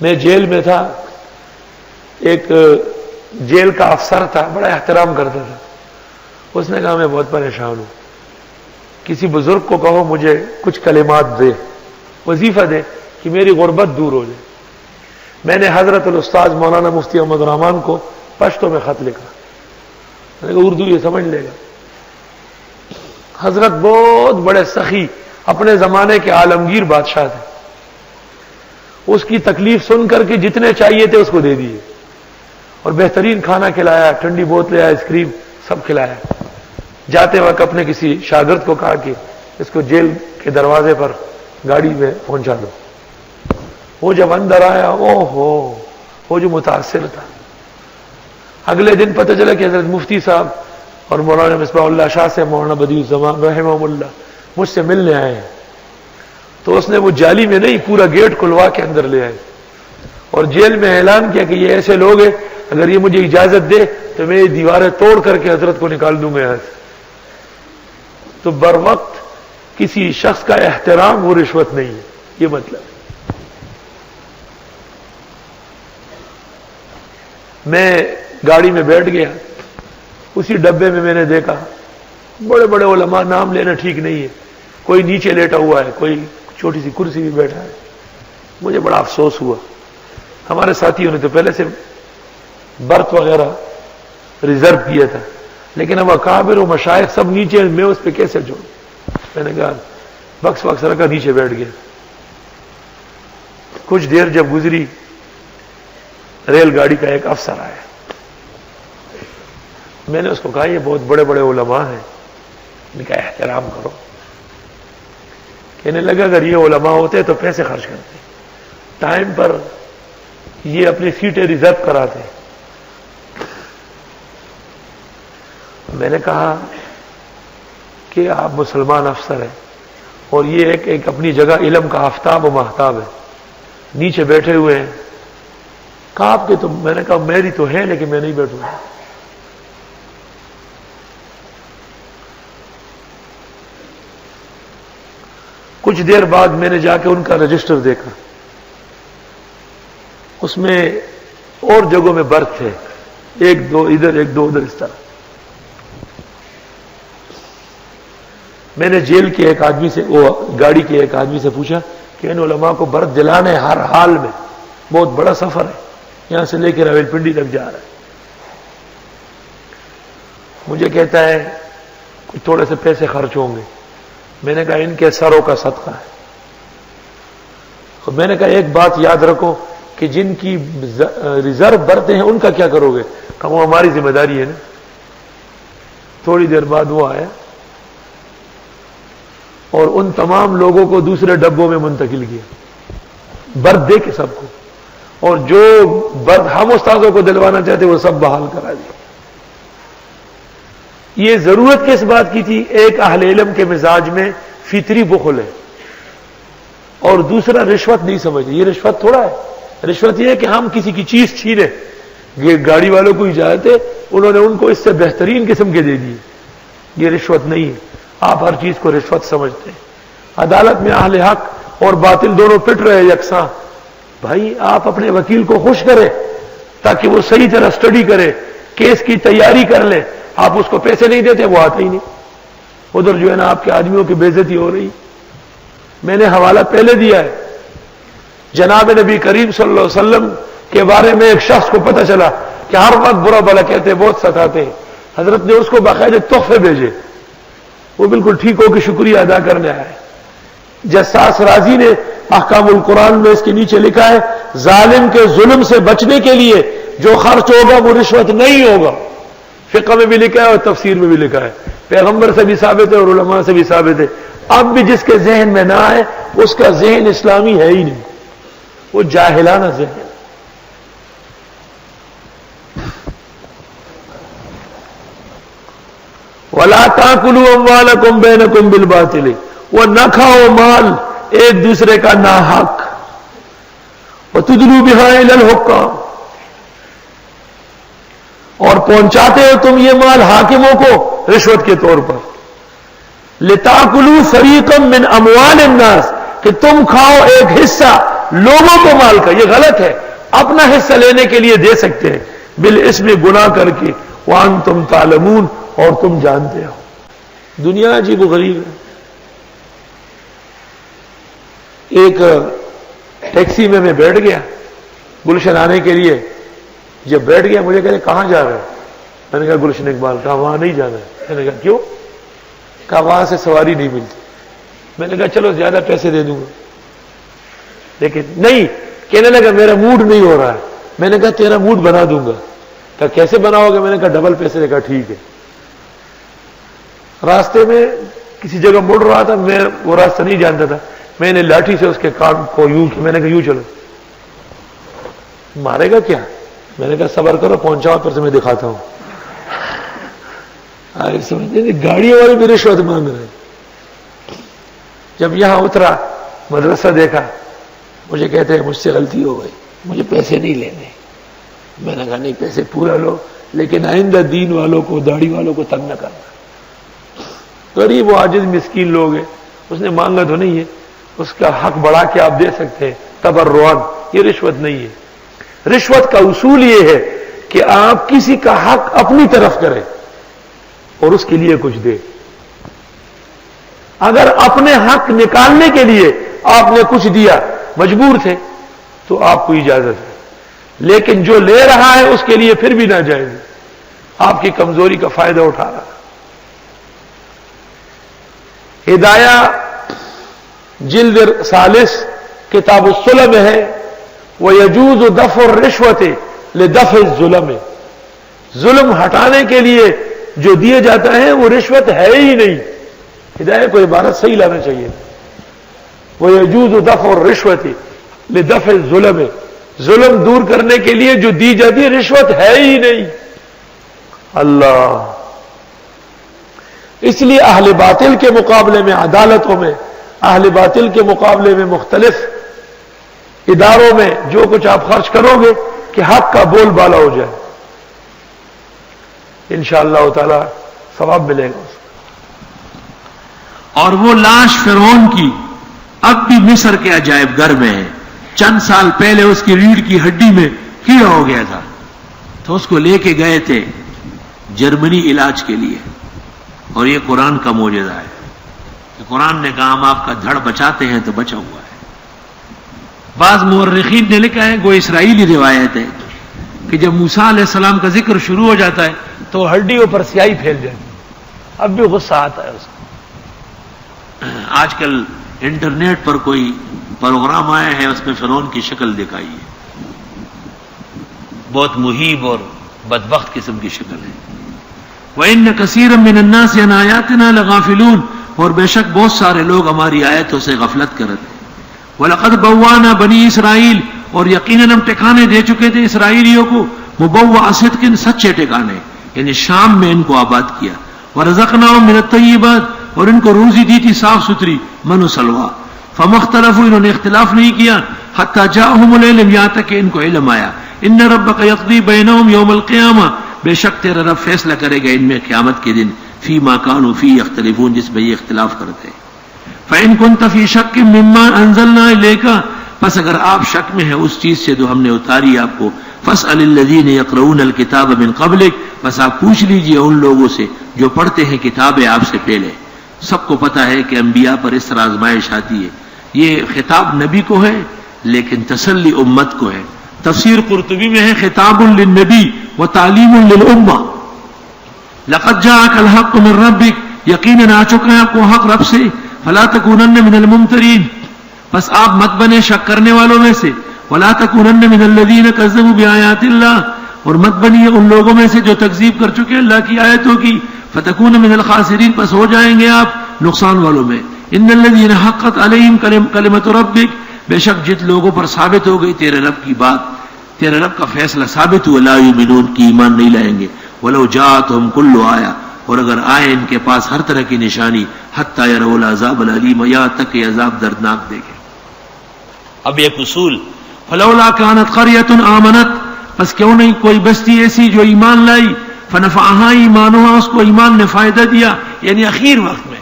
میں جیل میں تھا، ایک جیل کا افسر تھا، بڑا احترام کرتا تھا. اس نے کہا میں بہت پریشان ہوں، کسی بزرگ کو کہو مجھے کچھ کلمات دے، وظیفہ دے کہ میری غربت دور ہو جائے. میں نے حضرت الاستاذ مولانا مفتی احمد الرحمان کو پشتو میں خط لکھا. میں نے کہا اردو یہ سمجھ لے گا. حضرت بہت بڑے سخی اپنے زمانے کے عالمگیر بادشاہ تھے. اس کی تکلیف سن کر کے جتنے چاہیے تھے اس کو دے دیے، اور بہترین کھانا کھلایا، ٹھنڈی بوتلیں، آئس کریم سب کھلایا. جاتے وقت اپنے کسی شاگرد کو کہا کہ اس کو جیل کے دروازے پر گاڑی میں پہنچا دو. وہ جب اندر آیا، اوہ ہو، وہ جو متاثر تھا. اگلے دن پتہ چلا کہ حضرت مفتی صاحب اور مولانا مصباح اللہ شاہ سے مولانا بدیع الزمان رحمہ اللہ مجھ سے ملنے آئے ہیں. تو اس نے وہ جالی میں نہیں، پورا گیٹ کھلوا کے اندر لے آئے اور جیل میں اعلان کیا کہ یہ ایسے لوگ ہیں، اگر یہ مجھے اجازت دے تو میں یہ دیواریں توڑ کر کے حضرت کو نکال دوں گا یہاں سے. تو بر وقت کسی شخص کا احترام وہ رشوت نہیں ہے، یہ مطلب ہے. میں گاڑی میں بیٹھ گیا، اسی ڈبے میں میں نے دیکھا بڑے بڑے علماء، نام لینا ٹھیک نہیں ہے، کوئی نیچے لیٹا ہوا ہے، کوئی چھوٹی سی کرسی بھی بیٹھا ہے. مجھے بڑا افسوس ہوا. ہمارے ساتھیوں نے تو پہلے سے برت وغیرہ ریزرو کیا تھا، لیکن اب اکابر و مشائخ سب نیچے، میں اس پہ کیسے جوڑوں؟ میں نے کہا بکس وکس رکھا، نیچے بیٹھ گیا. کچھ دیر جب گزری، ریل گاڑی کا ایک افسر آیا. میں نے اس کو کہا یہ بہت بڑے بڑے علماء ہیں، میں نے کہا احترام کرو. کہنے لگا اگر یہ علماء ہوتے تو پیسے خرچ کرتے، ٹائم پر یہ اپنی سیٹیں ریزرو کراتے. میں نے کہا کہ آپ مسلمان افسر ہیں اور یہ ایک اپنی جگہ علم کا آفتاب و ماہتاب ہے، نیچے بیٹھے ہوئے ہیں. کہا آپ کے تو، میں نے کہا میری تو ہے لیکن میں نہیں بیٹھوں گا. کچھ دیر بعد میں نے جا کے ان کا رجسٹر دیکھا، اس میں اور جگہوں میں برت تھے، ایک دو ادھر ایک دو ادھر اس طرح. میں نے جیل کے ایک آدمی سے، وہ گاڑی کے ایک آدمی سے پوچھا کہ ان علماء کو برت دلانے ہر حال میں، بہت بڑا سفر ہے، یہاں سے لے کے راول پنڈی تک جا رہا ہے. مجھے کہتا ہے تھوڑے سے پیسے خرچ ہوں گے. میں نے کہا ان کے سروں کا صدقہ ہے. اور میں نے کہا ایک بات یاد رکھو کہ جن کی ریزرو برتیں ہیں ان کا کیا کرو گے؟ کہ وہ ہماری ذمہ داری ہے نا. تھوڑی دیر بعد وہ آیا اور ان تمام لوگوں کو دوسرے ڈبوں میں منتقل کیا، برت دے کے سب کو، اور جو برت ہم استاذوں کو دلوانا چاہتے وہ سب بحال کرا دی. یہ ضرورت کس بات کی تھی؟ ایک اہل علم کے مزاج میں فطری بخل ہے، اور دوسرا رشوت نہیں سمجھتے. یہ رشوت تھوڑا ہے، رشوت یہ ہے کہ ہم کسی کی چیز چھینے. گاڑی والوں کو اجازت ہے، انہوں نے ان کو اس سے بہترین قسم کے دے دیے. یہ رشوت نہیں ہے. آپ ہر چیز کو رشوت سمجھتے ہیں. عدالت میں اہل حق اور باطل دونوں پٹ رہے یکساں. بھائی آپ اپنے وکیل کو خوش کریں تاکہ وہ صحیح طرح سٹڈی کرے، کیس کی تیاری کر لے. آپ اس کو پیسے نہیں دیتے، وہ آتا ہی نہیں. ادھر جو ہے نا آپ کے آدمیوں کی بے عزتی ہو رہی. میں نے حوالہ پہلے دیا ہے. جناب نبی کریم صلی اللہ علیہ وسلم کے بارے میں ایک شخص کو پتہ چلا کہ ہر وقت برا بھلا کہتے، بہت ستاتے ہیں. حضرت نے اس کو باقاعدہ تحفے بھیجے. وہ بالکل ٹھیک ہو کے شکریہ ادا کرنے آئے. جساس رازی نے احکام القرآن میں اس کے نیچے لکھا ہے ظالم کے ظلم سے بچنے کے لیے جو خرچ ہوگا وہ رشوت نہیں ہوگا. فقہ میں بھی لکھا ہے اور تفسیر میں بھی لکھا ہے. پیغمبر سے بھی ثابت ہے اور علماء سے بھی ثابت ہے. اب بھی جس کے ذہن میں نہ آئے اس کا ذہن اسلامی ہے ہی نہیں، وہ جاہلانہ ذہن. وَلَا تَأْكُلُوا أَمْوَالَكُمْ بَيْنَكُمْ بِالْبَاطِلِ، وہ نہ کھاؤ مال ایک دوسرے کا ناحق. وَتُدْلُوا بِهَا إِلَى الْحُكَّامِ، اور پہنچاتے ہو تم یہ مال حاکموں کو رشوت کے طور پر. لِتَأْكُلُوا فَرِيقًا مِّنْ أَمْوَالِ النَّاسِ، کہ تم کھاؤ ایک حصہ لوگوں کو مال کا، یہ غلط ہے. اپنا حصہ لینے کے لیے دے سکتے ہیں بالاسم گناہ کر کے، وانتم تعلمون، اور تم جانتے ہو. دنیا عجیب و غریب ہے. ایک ٹیکسی میں بیٹھ گیا گلشن آنے کے لیے. جب بیٹھ گیا مجھے کہتے کہاں جا رہے ہیں؟ میں نے کہا گلشن اقبال. کہا وہاں نہیں جانا ہے. میں نے کہا کیوں؟ کہا وہاں سے سواری نہیں ملتی. میں نے کہا چلو زیادہ پیسے دے دوں گا. لیکن نہیں، کہنے لگا میرا موڈ نہیں ہو رہا ہے. میں نے کہا تیرا موڈ بنا دوں گا. کہا کیسے بناؤ گے؟ میں نے کہا ڈبل پیسے. نے کہا ٹھیک ہے. راستے میں کسی جگہ مڑ رہا تھا، میں وہ راستہ نہیں جانتا تھا. میں نے لاٹھی سے اس کے کان کو یوں کیا. میں نے کہا یوں چلو. مارے گا کیا؟ میں نے کہا صبر کرو، پہنچاؤ پھر سے میں دکھاتا ہوں. سمجھتے گاڑیوں والے بھی رشوت مانگ رہے. جب یہاں اترا مدرسہ دیکھا، مجھے کہتے ہیں مجھ سے غلطی ہو گئی، مجھے پیسے نہیں لینے. میں نے کہا نہیں پیسے پورا لو، لیکن آئندہ دین والوں کو، داڑھی والوں کو تنگ نہ کرنا. غریب و عاجز مسکین لوگ ہیں، اس نے مانگا تو نہیں ہے، اس کا حق بڑھا کے آپ دے سکتے ہیں تبرعاً. یہ رشوت نہیں ہے. رشوت کا اصول یہ ہے کہ آپ کسی کا حق اپنی طرف کریں اور اس کے لیے کچھ دیں. اگر اپنے حق نکالنے کے لیے آپ نے کچھ دیا، مجبور تھے، تو آپ کو اجازت ہے. لیکن جو لے رہا ہے اس کے لیے پھر بھی نہ جائے گی، آپ کی کمزوری کا فائدہ اٹھا رہا. ہدایہ جلد ثالث کتاب الصلح میں ہے وَيَجُوزُ دَفْعُ الرِّشْوَةِ لِدَفْعِ الظُّلَمِ. ظلم ہٹانے کے لیے جو دیا جاتا ہے وہ رشوت ہے ہی نہیں. ہدایہ کو عبارت صحیح لانا چاہیے. وَيَجُوزُ دَفْعُ الرِّشْوَةِ لِدَفْعِ الظُّلَمِ. ظلم دور کرنے کے لیے جو دی جاتی ہے رشوت ہے ہی نہیں. اللہ. اس لیے اہل باطل کے مقابلے میں عدالتوں میں، اہل باطل کے مقابلے میں مختلف اداروں میں جو کچھ آپ خرچ کرو گے کہ حق کا بول بالا ہو جائے، انشاءاللہ تعالی ثواب ملے گا. اور وہ لاش فرعون کی اب بھی مصر کے عجائب گھر میں ہے. چند سال پہلے اس کی ریڑھ کی ہڈی میں کیڑا ہو گیا تھا، تو اس کو لے کے گئے تھے جرمنی علاج کے لیے. اور یہ قرآن کا معجزہ ہے کہ قرآن نے کہا ہم آپ کا دھڑ بچاتے ہیں تو بچا ہوا ہے. بعض مورخین نے لکھا ہے، وہ اسرائیلی روایت ہے، کہ جب موسیٰ علیہ السلام کا ذکر شروع ہو جاتا ہے تو ہڈیوں پر سیاہی پھیل جاتی ہے. اب بھی غصہ آتا ہے اس کو. آج کل انٹرنیٹ پر کوئی پروگرام آیا ہے، اس میں فرعون کی شکل دکھائی ہے، بہت مہیب اور بدبخت قسم کی شکل ہے. وَإِنَّ كَثِيرًا مِّنَ النَّاسِ عَنْ آيَاتِنَا لَغَافِلُونَ. اور بے شک بہت سارے لوگ ہماری آیتوں سے غفلت کرتے. وَلَقَدْ بَوَّأْنَا بَنِي اسرائیل. اور یقیناً ہم ٹھکانے دے چکے تھے اسرائیلیوں کو، مبوّأَ صِدْقٍ، سچے ٹھکانے، یعنی شام میں ان کو آباد کیا. وَرَزَقْنَاهُم مِّنَ الطَّيِّبَاتِ. اور ان کو روزی دی تھی صاف ستھری، من و سلوہ. فَمَا اخْتَلَفُوا. انہوں نے اختلاف نہیں کیا، حَتَّىٰ جَاءَهُمُ الْعِلْمُ، یہاں تک کہ ان کو علم آیا. إِنَّ رَبَّكَ يَقْضِي بَيْنَهُمْ يَوْمَ الْقِيَامَةِ. بے شک تیرا رب فیصلہ کرے گا ان میں قیامت کے دن، فی ما کانوا فیہ یختلفون، جس میں یہ اختلاف کرتے ہیں. فإن كنت في شك مما أنزلنا إليك. پس اگر آپ شک میں ہیں اس چیز سے جو ہم نے اتاری آپ کو، فاسأل الذین يقرؤون الكتاب من قبلک. بس آپ پوچھ لیجئے ان لوگوں سے جو پڑھتے ہیں کتابیں آپ سے پہلے. سب کو پتہ ہے کہ انبیاء پر اس طرح آزمائش آتی ہے. یہ خطاب نبی کو ہے لیکن تسلی امت کو ہے. تفسیر قرطبی میں ہے خطاب للنبی و تعلیم للامہ. لقد جاءک الحق من ربک. یقیناً آ چکا ہے آپ کو حق رب سے. فلا تکونن من الممترین. بس آپ مت بنے شک کرنے والوں میں سے. ولا تکونن من الذین کذبوا بآیات اللہ. اور مت بنیے ان لوگوں میں سے جو تکذیب کر چکے اللہ کی آیتوں کی. فتکون من الخاسرین. پس ہو جائیں گے آپ نقصان والوں میں. ان الذین حقت علیہم کلمۃ ربک. بے شک جت لوگوں پر ثابت ہو گئی تیرے رب کی بات، تیرے رب کا فیصلہ ثابت ہوا، لا یؤمنون کی ایمان نہیں لائیں گے. ولو جاءتہم کل آیہ. اور اگر آئے ان کے پاس ہر طرح کی نشانی، حتی یروا العذاب العلیم، یہاں تک کہ عذاب دردناک دیکھیں. اب ایک اصول، فلولا کانت قریۃ آمنت. بس کیوں نہیں کوئی بستی ایسی جو ایمان لائی، فنفعها ایمانها، اس کو ایمان نے فائدہ دیا، یعنی اخیر وقت میں